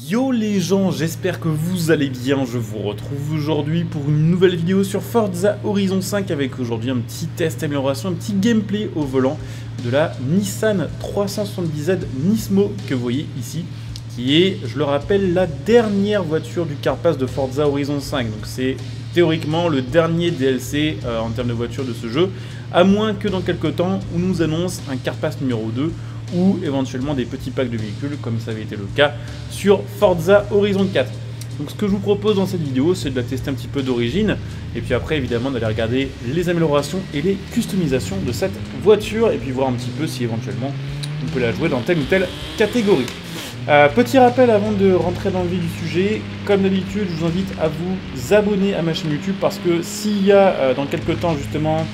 Yo les gens, j'espère que vous allez bien, je vous retrouve aujourd'hui pour une nouvelle vidéo sur Forza Horizon 5 avec aujourd'hui un petit test amélioration, un petit gameplay au volant de la Nissan 370Z Nismo que vous voyez ici, qui est, je le rappelle, la dernière voiture du Car Pass de Forza Horizon 5, donc c'est théoriquement le dernier DLC en termes de voiture de ce jeu, à moins que dans quelques temps on nous annonce un Car Pass numéro 2 ou éventuellement des petits packs de véhicules comme ça avait été le cas sur Forza Horizon 4. Donc ce que je vous propose dans cette vidéo, c'est de la tester un petit peu d'origine et puis après évidemment d'aller regarder les améliorations et les customisations de cette voiture et puis voir un petit peu si éventuellement on peut la jouer dans telle ou telle catégorie. Petit rappel avant de rentrer dans le vif du sujet, comme d'habitude je vous invite à vous abonner à ma chaîne YouTube parce que s'il y a dans quelques temps justement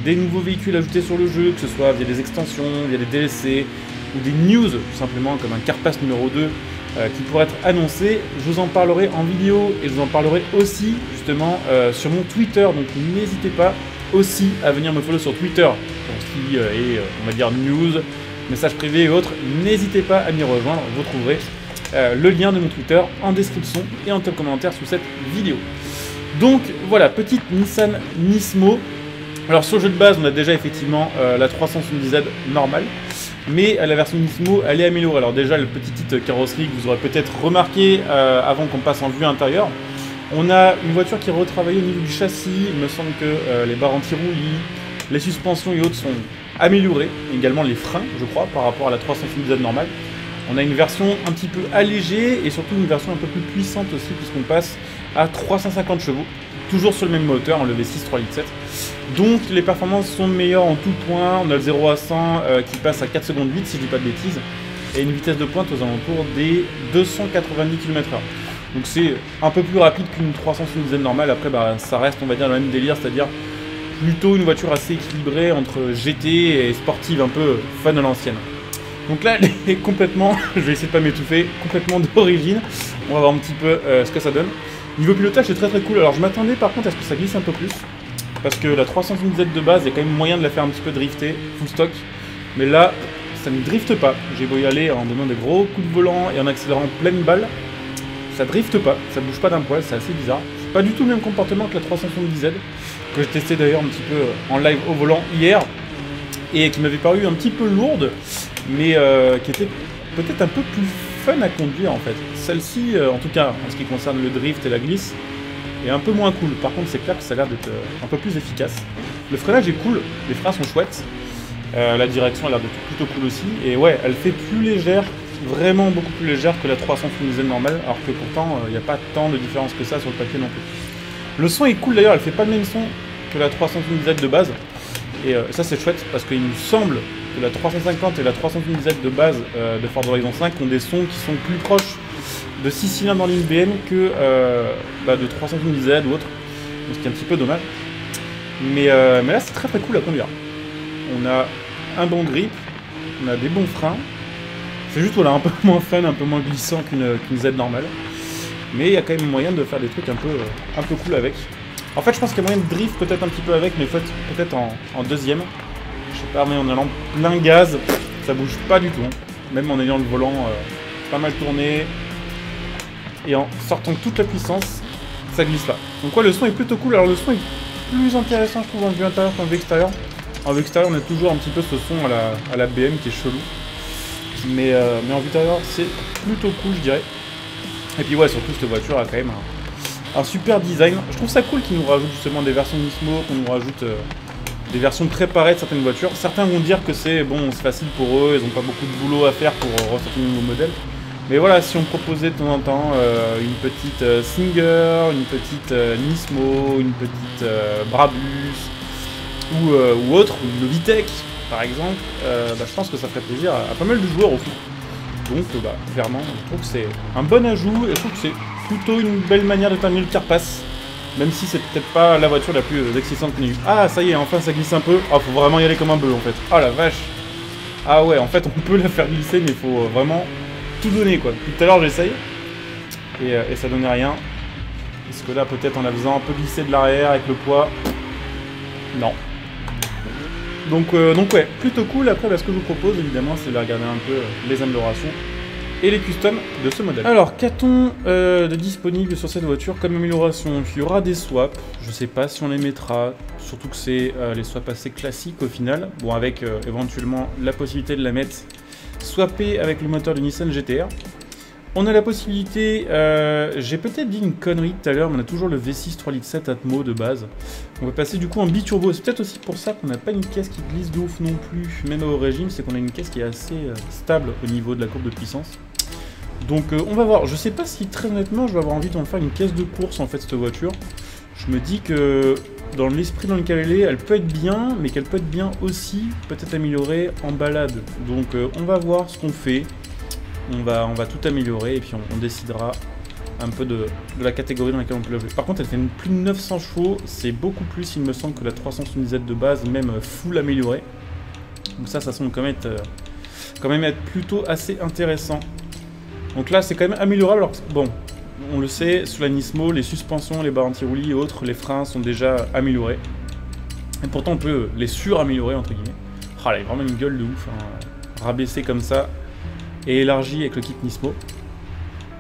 des nouveaux véhicules ajoutés sur le jeu, que ce soit via des extensions, via des DLC ou des news tout simplement comme un Car Pass numéro 2 qui pourrait être annoncé, je vous en parlerai en vidéo et je vous en parlerai aussi justement sur mon Twitter, donc n'hésitez pas aussi à venir me follow sur Twitter pour ce qui est on va dire news, messages privés et autres, n'hésitez pas à m'y rejoindre, vous trouverez le lien de mon Twitter en description et en top commentaire sous cette vidéo. Donc voilà, petite Nissan Nismo. Alors sur le jeu de base, on a déjà effectivement la 370Z normale, mais la version Nismo, elle est améliorée. Alors déjà, le petit kit carrosserie que vous aurez peut-être remarqué avant qu'on passe en vue intérieure. On a une voiture qui est retravaillée au niveau du châssis. Il me semble que les barres anti-roulis, les suspensions et autres sont améliorées. Également les freins, je crois, par rapport à la 370Z normale. On a une version un petit peu allégée et surtout une version un peu plus puissante aussi, puisqu'on passe à 350 chevaux. Toujours sur le même moteur, le V6 3,7 litres. Donc les performances sont meilleures en tout point. On a le 0 à 100 qui passe à 4 secondes 8 si je dis pas de bêtises. Et une vitesse de pointe aux alentours des 290 km/h. Donc c'est un peu plus rapide qu'une 370Z normale. Après ça reste on va dire le même délire, c'est-à-dire plutôt une voiture assez équilibrée entre GT et sportive un peu fun à l'ancienne. Donc là elle est complètement, je vais essayer de pas m'étouffer, complètement d'origine. On va voir un petit peu ce que ça donne. Niveau pilotage, c'est très très cool. Alors je m'attendais par contre à ce que ça glisse un peu plus. Parce que la 370Z de base, il y a quand même moyen de la faire un petit peu drifter, full stock. Mais là, ça ne drifte pas. J'ai beau y aller en donnant des gros coups de volant et en accélérant pleine balle. Ça drifte pas, ça bouge pas d'un poil, c'est assez bizarre. C'est pas du tout le même comportement que la 370Z. Que j'ai testé d'ailleurs un petit peu en live au volant hier. Et qui m'avait paru un petit peu lourde. Mais qui était peut-être un peu plus fun à conduire en fait. Celle-ci, en tout cas, en ce qui concerne le drift et la glisse, est un peu moins cool. Par contre, c'est clair que ça a l'air d'être un peu plus efficace. Le freinage est cool, les freins sont chouettes. La direction a l'air d'être plutôt cool aussi. Et ouais, elle fait plus légère, vraiment beaucoup plus légère que la 370Z normale, alors que pourtant, il n'y a pas tant de différence que ça sur le papier non plus. Le son est cool d'ailleurs, elle fait pas le même son que la 370Z de base. Et ça c'est chouette, parce qu'il me semble que la 350 et la 370Z de base de Forza Horizon 5 ont des sons qui sont plus proches de 6 cylindres en ligne BM que de 370Z ou autre, ce qui est un petit peu dommage. Mais là c'est très très cool à conduire. On a un bon grip, on a des bons freins. C'est juste voilà, un peu moins fun, un peu moins glissant qu'une Z normale. Mais il y a quand même moyen de faire des trucs un peu cool avec. En fait je pense qu'il y a moyen de drift peut-être un petit peu avec, mais peut-être en deuxième. Je sais pas, mais en allant plein gaz, ça bouge pas du tout. Hein. Même en ayant le volant pas mal tourné. Et en sortant toute la puissance, ça glisse pas. Donc ouais, le son est plutôt cool. Alors le son est plus intéressant je trouve en vue intérieure qu'en vue extérieure. En vue extérieure on a toujours un petit peu ce son à la BM qui est chelou. Mais en vue intérieure c'est plutôt cool je dirais. Et puis ouais, surtout cette voiture a quand même un super design. Je trouve ça cool qu'ils nous rajoutent justement des versions Nismo, qu'on nous rajoute des versions préparées de certaines voitures. Certains vont dire que c'est bon, c'est facile pour eux, ils n'ont pas beaucoup de boulot à faire pour ressortir de nouveaux modèles. Mais voilà, si on proposait de temps en temps une petite Singer, une petite Nismo, une petite Brabus ou autre, une Novitec par exemple, je pense que ça ferait plaisir à pas mal de joueurs au fond. Donc clairement, je trouve que c'est un bon ajout et je trouve que c'est plutôt une belle manière de terminer le Car Pass. Même si c'est peut-être pas la voiture la plus excitante qu'on ait eue. Ah ça y est, enfin ça glisse un peu. Ah faut vraiment y aller comme un bœuf en fait. Ah la vache. Ah ouais, en fait on peut la faire glisser mais il faut vraiment tout donner quoi. Tout à l'heure j'essaye et ça donnait rien. Est-ce que là peut-être en la faisant un peu glisser de l'arrière avec le poids. Non. Donc ouais, plutôt cool. Après ce que je vous propose évidemment c'est de regarder un peu les améliorations et les customs de ce modèle. Alors, qu'a-t-on de disponible sur cette voiture comme amélioration? Il y aura des swaps, je sais pas si on les mettra, surtout que c'est les swaps assez classiques au final. Bon, avec éventuellement la possibilité de la mettre swappée avec le moteur du Nissan GT-R. On a la possibilité, j'ai peut-être dit une connerie tout à l'heure, mais on a toujours le V6 3,7 litres Atmo de base. On va passer du coup en biturbo. C'est peut-être aussi pour ça qu'on n'a pas une caisse qui glisse de ouf non plus, même au régime, c'est qu'on a une caisse qui est assez stable au niveau de la courbe de puissance. Donc on va voir. Je sais pas si très honnêtement je vais avoir envie d'en faire une caisse de course en fait cette voiture. Je me dis que dans l'esprit dans lequel elle peut être bien, mais qu'elle peut être bien aussi, peut-être améliorée en balade. Donc on va voir ce qu'on fait. On va tout améliorer et puis on décidera un peu de la catégorie dans laquelle on peut la jouer. Par contre, elle fait plus de 900 chevaux, c'est beaucoup plus, il me semble, que la 370Z de base, même full améliorée. Donc ça semble quand même être plutôt assez intéressant. Donc là, c'est quand même améliorable. Alors, bon, on le sait, sur la Nismo, les suspensions, les barres anti-roulis et autres, les freins sont déjà améliorés. Et pourtant, on peut les suraméliorer, entre guillemets. Ah, là, il y a vraiment une gueule de ouf, hein. Rabaissé comme ça. Et élargi avec le kit Nismo.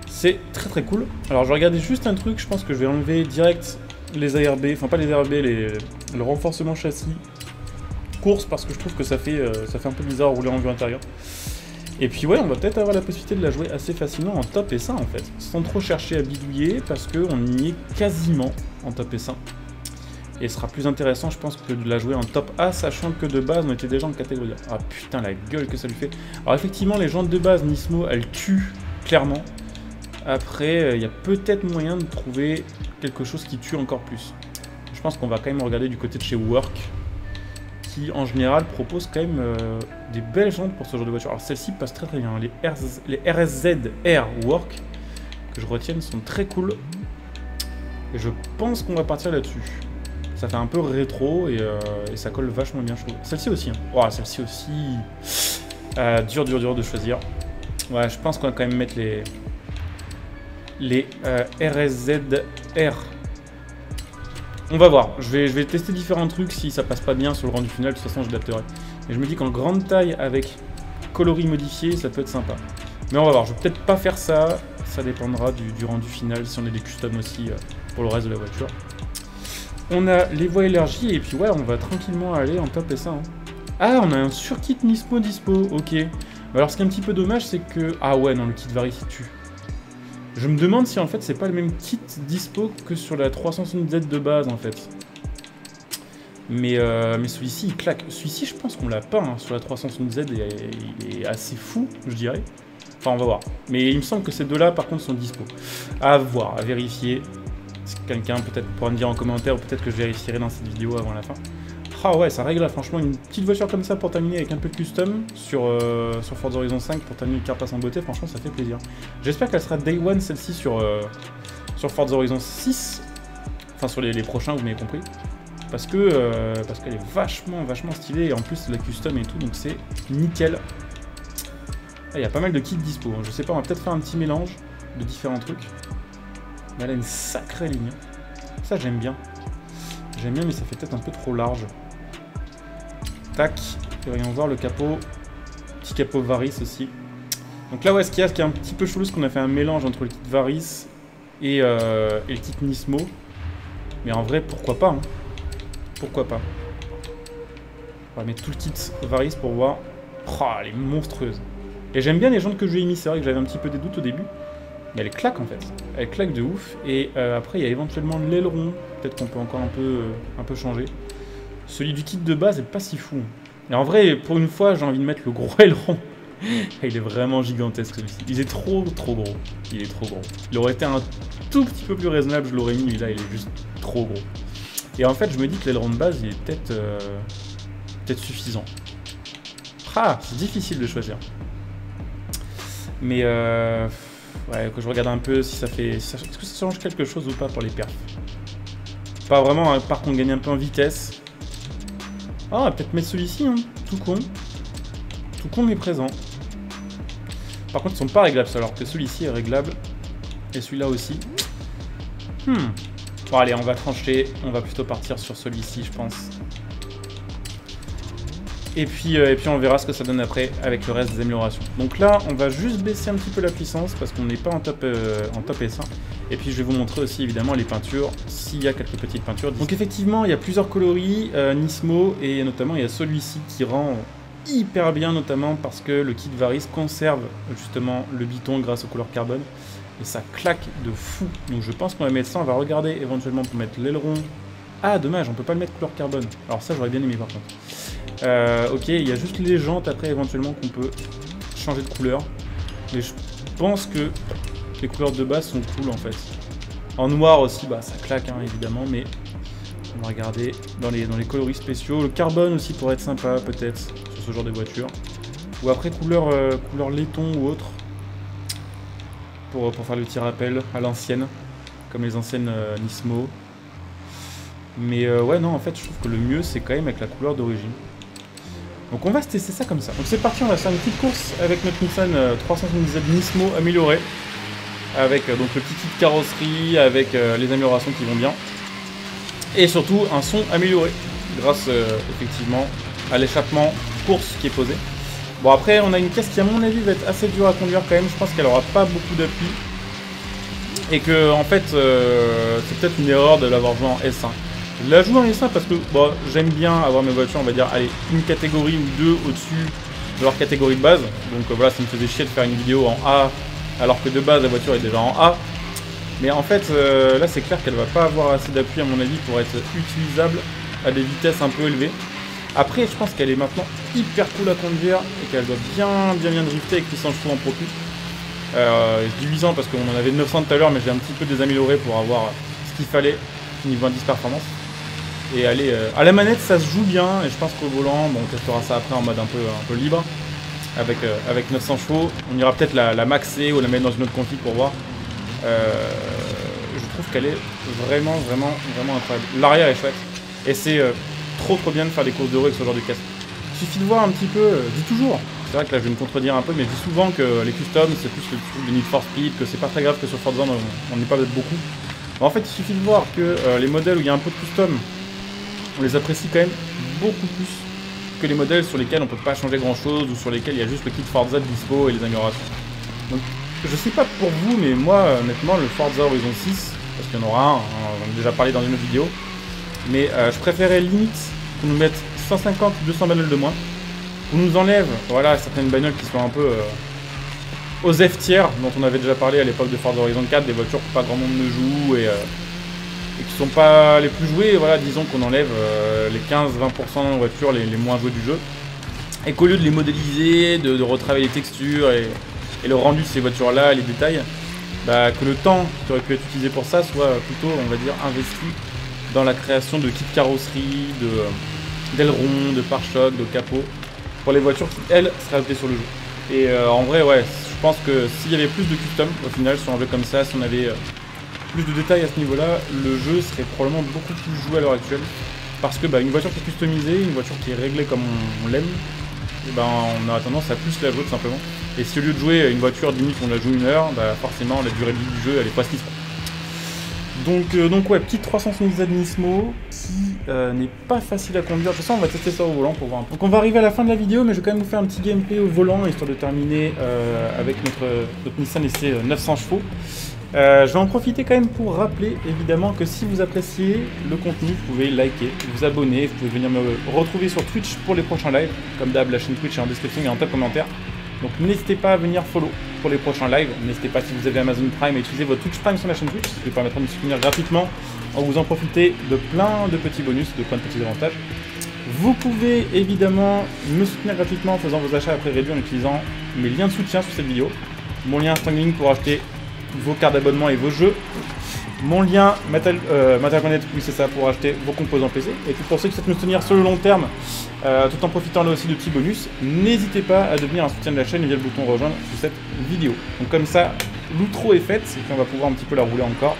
C'est très très cool. Alors je vais regarder juste un truc, je pense que je vais enlever direct les ARB, enfin pas les ARB, le renforcement châssis course parce que je trouve que ça fait un peu bizarre à rouler en vue intérieure. Et puis ouais, on va peut-être avoir la possibilité de la jouer assez facilement en top S1 en fait, sans trop chercher à bidouiller parce qu'on y est quasiment en top S1. Et ce sera plus intéressant, je pense, que de la jouer en top A, sachant que de base, on était déjà en catégorie A. Ah putain, la gueule que ça lui fait. Alors effectivement, les jantes de base Nismo, elles tuent, clairement. Après, il y a peut-être moyen de trouver quelque chose qui tue encore plus. Je pense qu'on va quand même regarder du côté de chez Work, qui, en général, propose quand même des belles jantes pour ce genre de voiture. Alors celles-ci passent très très bien. Les RSZ Air Work, que je retienne, sont très cool. Et je pense qu'on va partir là-dessus. Ça fait un peu rétro et ça colle vachement bien, je trouve. Celle-ci aussi. Hein. Oh, celle-ci aussi. Dur de choisir. Ouais, je pense qu'on va quand même mettre les RSZ-R. On va voir. Je vais tester différents trucs. Si ça passe pas bien sur le rendu final, de toute façon, je l'adapterai. Et je me dis qu'en grande taille, avec coloris modifié, ça peut être sympa. Mais on va voir. Je vais peut-être pas faire ça. Ça dépendra du rendu final, si on a des customs aussi pour le reste de la voiture. On a les voies élargies et puis ouais, on va tranquillement aller en top S1. Hein. Ah, on a un surkit Nismo dispo, ok. Alors ce qui est un petit peu dommage, c'est que... Ah ouais, non, le kit Varis il tue. Je me demande si en fait c'est pas le même kit dispo que sur la 370Z de base en fait. Mais celui-ci il claque. Celui-ci je pense qu'on l'a pas hein, sur la 370Z, il est assez fou, je dirais. Enfin on va voir. Mais il me semble que ces deux-là par contre sont dispo. À voir, à vérifier. Quelqu'un peut-être pourra me dire en commentaire ou peut-être que je vérifierai dans cette vidéo avant la fin. Ah ouais, ça règle là, franchement, une petite voiture comme ça pour terminer avec un peu de custom sur Forza Horizon 5 pour terminer le carapace en beauté, franchement ça fait plaisir. J'espère qu'elle sera Day One celle-ci sur Forza Horizon 6, enfin sur les prochains, vous m'avez compris. Parce qu'elle est vachement stylée et en plus la custom et tout, donc c'est nickel. Il y a pas mal de kits dispo, je sais pas, on va peut-être faire un petit mélange de différents trucs. Mais elle a une sacrée ligne. Ça, j'aime bien. J'aime bien, mais ça fait peut-être un peu trop large. Tac. Et voyons voir le capot. Petit capot Varis aussi. Donc là, ouais, ce qu'il y a, un petit peu chelou, c'est qu'on a fait un mélange entre le kit Varis et le kit Nismo. Mais en vrai, pourquoi pas hein. Pourquoi pas. On va mettre tout le kit Varis pour voir. Oh, elle est monstrueuse. Et j'aime bien les jantes que je lui ai mis. C'est vrai que j'avais un petit peu des doutes au début. Mais elle claque en fait, elle claque de ouf. Et après il y a éventuellement l'aileron, peut-être qu'on peut encore un peu changer. Celui du kit de base est pas si fou. Et en vrai, pour une fois, j'ai envie de mettre le gros aileron. Il est vraiment gigantesque celui-ci. Il est trop gros. Il est trop gros. Il aurait été un tout petit peu plus raisonnable, je l'aurais mis, mais là il est juste trop gros. Et en fait, je me dis que l'aileron de base, il est peut-être suffisant. Ah, c'est difficile de choisir. Mais ouais, que je regarde un peu si ça fait... Est-ce que ça change quelque chose ou pas pour les perfs? Pas vraiment, à part qu'on gagne un peu en vitesse. Ah, on va peut-être mettre celui-ci, hein. Tout con. Tout con mais présent. Par contre, ils sont pas réglables, alors que celui-ci est réglable. Et celui-là aussi. Bon, allez, on va trancher. On va plutôt partir sur celui-ci, je pense. Et puis on verra ce que ça donne après avec le reste des améliorations. Donc là, on va juste baisser un petit peu la puissance parce qu'on n'est pas en top S1. Et puis je vais vous montrer aussi évidemment les peintures, s'il y a quelques petites peintures. Donc effectivement, il y a plusieurs coloris, Nismo, et notamment il y a celui-ci qui rend hyper bien, notamment parce que le kit Varys conserve justement le biton grâce aux couleurs carbone. Et ça claque de fou. Donc je pense qu'on va mettre ça, on va regarder éventuellement pour mettre l'aileron. Ah dommage, on peut pas le mettre couleur carbone. Alors ça j'aurais bien aimé par contre. Ok, il y a juste les jantes après éventuellement qu'on peut changer de couleur. Mais je pense que les couleurs de base sont cool en fait. En noir aussi, bah ça claque hein, évidemment, mais on va regarder dans les coloris spéciaux. Le carbone aussi pourrait être sympa peut-être sur ce genre de voiture. Ou après couleur laiton ou autre. Pour faire le petit rappel à l'ancienne, comme les anciennes Nismo. Mais ouais non en fait je trouve que le mieux c'est quand même avec la couleur d'origine. Donc on va se tester ça comme ça. Donc c'est parti, on va faire une petite course avec notre Nissan 370Z Nismo amélioré. Avec donc le petit kit carrosserie, avec les améliorations qui vont bien. Et surtout un son amélioré, grâce effectivement à l'échappement course qui est posé. Bon après on a une caisse qui à mon avis va être assez dure à conduire quand même, je pense qu'elle aura pas beaucoup d'appui. Et que en fait c'est peut-être une erreur de l'avoir joué en S1. Je la joue en S1 parce que bon, j'aime bien avoir mes voitures, on va dire, allez, une catégorie ou deux au-dessus de leur catégorie de base. Donc voilà, ça me faisait chier de faire une vidéo en A alors que de base la voiture est déjà en A. Mais en fait là c'est clair qu'elle va pas avoir assez d'appui à mon avis pour être utilisable à des vitesses un peu élevées. Après je pense qu'elle est maintenant hyper cool à conduire et qu'elle doit bien drifter avec 800 chevaux en profil. Je dis 800 parce qu'on en avait 900 tout à l'heure mais j'ai un petit peu désamélioré pour avoir ce qu'il fallait niveau indice performance. Et allez, à la manette ça se joue bien et je pense qu'au volant, bon, on testera ça après en mode un peu libre avec 900 chevaux. On ira peut-être la maxer ou la mettre dans une autre config pour voir. Je trouve qu'elle est vraiment incroyable. L'arrière est chouette et c'est trop bien de faire des courses de rue avec ce genre de caisse. Il suffit de voir un petit peu, je dis toujours, c'est vrai que là je vais me contredire un peu, mais je dis souvent que les customs c'est plus le truc de Need for Speed, que c'est pas très grave que sur Forza on n'est pas beaucoup. En fait il suffit de voir que les modèles où il y a un peu de custom, on les apprécie quand même beaucoup plus que les modèles sur lesquels on peut pas changer grand chose ou sur lesquels il y a juste le kit Forza de dispo et les améliorations. Donc je sais pas pour vous, mais moi honnêtement le Forza Horizon 6, parce qu'il y en aura un, on en a déjà parlé dans une autre vidéo, mais je préférais limite qu'on nous mette 150 ou 200 bagnoles de moins, qu'on nous enlève voilà, certaines bagnoles qui sont un peu aux F tiers, dont on avait déjà parlé à l'époque de Forza Horizon 4, des voitures que pas grand monde ne joue et qui sont pas les plus jouées, voilà, disons qu'on enlève les 15-20% de voitures les moins jouées du jeu, et qu'au lieu de les modéliser, de retravailler les textures et le rendu de ces voitures-là, les détails, bah, que le temps qui aurait pu être utilisé pour ça soit plutôt, on va dire, investi dans la création de kits carrosserie, d'ailerons, de pare-chocs, de capot, pour les voitures qui, elles, seraient ajoutées sur le jeu. Et en vrai, ouais, je pense que s'il y avait plus de custom, au final, sur un jeu comme ça, si on avait plus de détails à ce niveau-là, le jeu serait probablement beaucoup plus joué à l'heure actuelle. Parce que bah, une voiture qui est customisée, une voiture qui est réglée comme on l'aime, bah, on a tendance à plus la jouer tout simplement. Et si au lieu de jouer une voiture 10 minutes, on la joue 1 heure, bah, forcément la durée de vie du jeu, elle est pas ce qu'il faut. Donc ouais, petite 370Z Nismo qui n'est pas facile à conduire. De toute façon, on va tester ça au volant pour voir un peu. Donc on va arriver à la fin de la vidéo, mais je vais quand même vous faire un petit gameplay au volant, histoire de terminer avec notre Nissan SC 900 chevaux. Je vais en profiter quand même pour rappeler évidemment que si vous appréciez le contenu, vous pouvez liker, vous abonner, vous pouvez venir me retrouver sur Twitch pour les prochains lives. Comme d'hab, la chaîne Twitch est en description et en top commentaire. Donc n'hésitez pas à venir follow pour les prochains lives. N'hésitez pas, si vous avez Amazon Prime, à utiliser votre Twitch Prime sur la chaîne Twitch, ce qui vous permettra de me soutenir gratuitement en vous en profiter de plein de petits bonus, de plein de petits avantages. Vous pouvez évidemment me soutenir gratuitement en faisant vos achats après réduit en utilisant mes liens de soutien sur cette vidéo. Mon lien Stangling pour acheter vos cartes d'abonnement et vos jeux. Mon lien Matériel.net, oui c'est ça, pour acheter vos composants PC. Et puis pour ceux qui souhaitent me soutenir sur le long terme, tout en profitant là aussi de petits bonus, n'hésitez pas à devenir un soutien de la chaîne via le bouton rejoindre sous cette vidéo. Donc comme ça, l'outro est faite, et puis on va pouvoir un petit peu la rouler encore.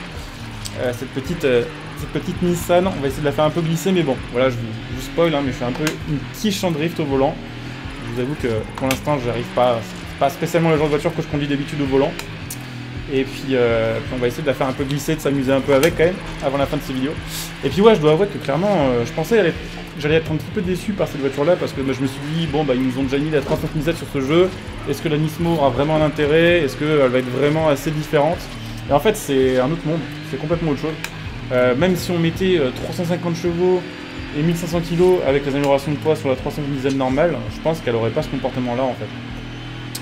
Cette petite Nissan, on va essayer de la faire un peu glisser, mais bon, voilà, je vous spoil, hein, mais je fais un peu une quiche en drift au volant. Je vous avoue que pour l'instant, j'arrive pas, c'est pas spécialement le genre de voiture que je conduis d'habitude au volant. Et puis on va essayer de la faire un peu glisser, de s'amuser un peu avec quand même, avant la fin de cette vidéo. Et puis ouais, je dois avouer que clairement, je pensais j'allais être un petit peu déçu par cette voiture-là, parce que je me suis dit, bon bah ils nous ont déjà mis la 350Z sur ce jeu, est-ce que la Nismo aura vraiment un intérêt, est-ce qu'elle va être vraiment assez différente? Et en fait c'est un autre monde, c'est complètement autre chose. Même si on mettait 350 chevaux et 1500 kg avec les améliorations de poids sur la 350Z normale, je pense qu'elle aurait pas ce comportement-là en fait.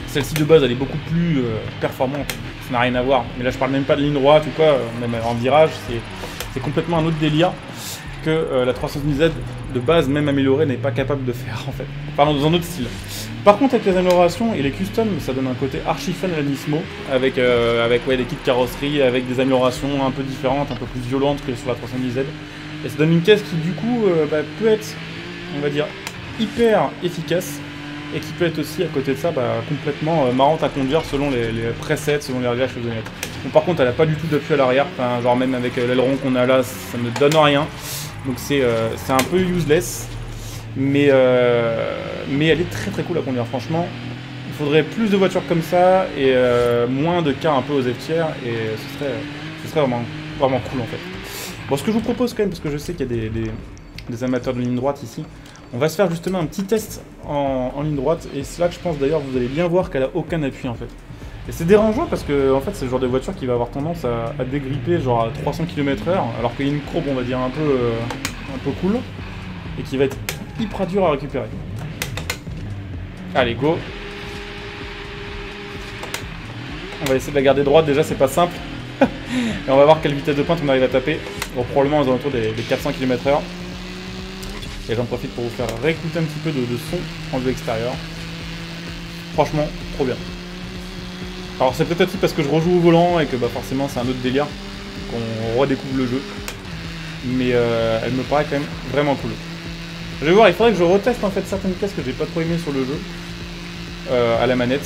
Celle-ci de base elle est beaucoup plus performante, ça n'a rien à voir. Mais là je parle même pas de ligne droite ou quoi, même en virage, c'est complètement un autre délire que la 370Z de base, même améliorée, n'est pas capable de faire en fait. Pardon, dans un autre style. Par contre avec les améliorations et les customs, ça donne un côté archi fun à la Nismo, avec ouais, des kits carrosserie, avec des améliorations un peu différentes, un peu plus violentes que sur la 370Z. Et ça donne une caisse qui du coup peut être, on va dire, hyper efficace, et qui peut être aussi à côté de ça complètement marrante à conduire selon les presets, selon les réglages que vous allez mettre. Bon, par contre elle n'a pas du tout d'appui à l'arrière, enfin, genre même avec l'aileron qu'on a là, ça ne donne rien. Donc c'est un peu useless, mais elle est très très cool à conduire franchement. Il faudrait plus de voitures comme ça et moins de cars un peu aux F-tiers, et ce serait vraiment cool en fait. Bon, ce que je vous propose quand même, parce que je sais qu'il y a des amateurs de ligne droite ici, on va se faire justement un petit test en ligne droite, et c'est là que je pense d'ailleurs vous allez bien voir qu'elle a aucun appui en fait. Et c'est dérangeant parce que en fait c'est le genre de voiture qui va avoir tendance à dégripper genre à 300 km/h, alors qu'il y a une courbe on va dire un peu cool, et qui va être hyper dur à récupérer. Allez go. On va essayer de la garder droite, déjà c'est pas simple. Et on va voir quelle vitesse de pointe on arrive à taper. Bon, probablement aux alentours des 400 km/h. Et j'en profite pour vous faire réécouter un petit peu de son en vue extérieure. Franchement, trop bien. Alors c'est peut-être aussi parce que je rejoue au volant et que forcément c'est un autre délire, qu'on redécouvre le jeu. Mais elle me paraît quand même vraiment cool. Je vais voir, il faudrait que je reteste en fait certaines caisses que j'ai pas trop aimées sur le jeu, à la manette,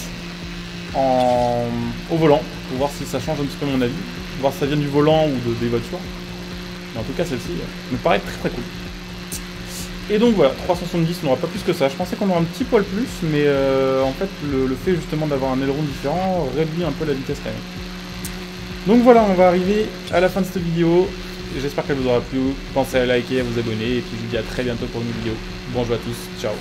au volant, pour voir si ça change un petit peu mon avis, voir si ça vient du volant ou des voitures. Mais en tout cas celle-ci me paraît très très cool. Et donc voilà, 370, on n'aura pas plus que ça. Je pensais qu'on aurait un petit poil plus, mais en fait le fait justement d'avoir un aileron différent réduit un peu la vitesse quand même. Donc voilà, on va arriver à la fin de cette vidéo. J'espère qu'elle vous aura plu. Pensez à liker, à vous abonner, et puis je vous dis à très bientôt pour une vidéo. Bonjour à tous, ciao.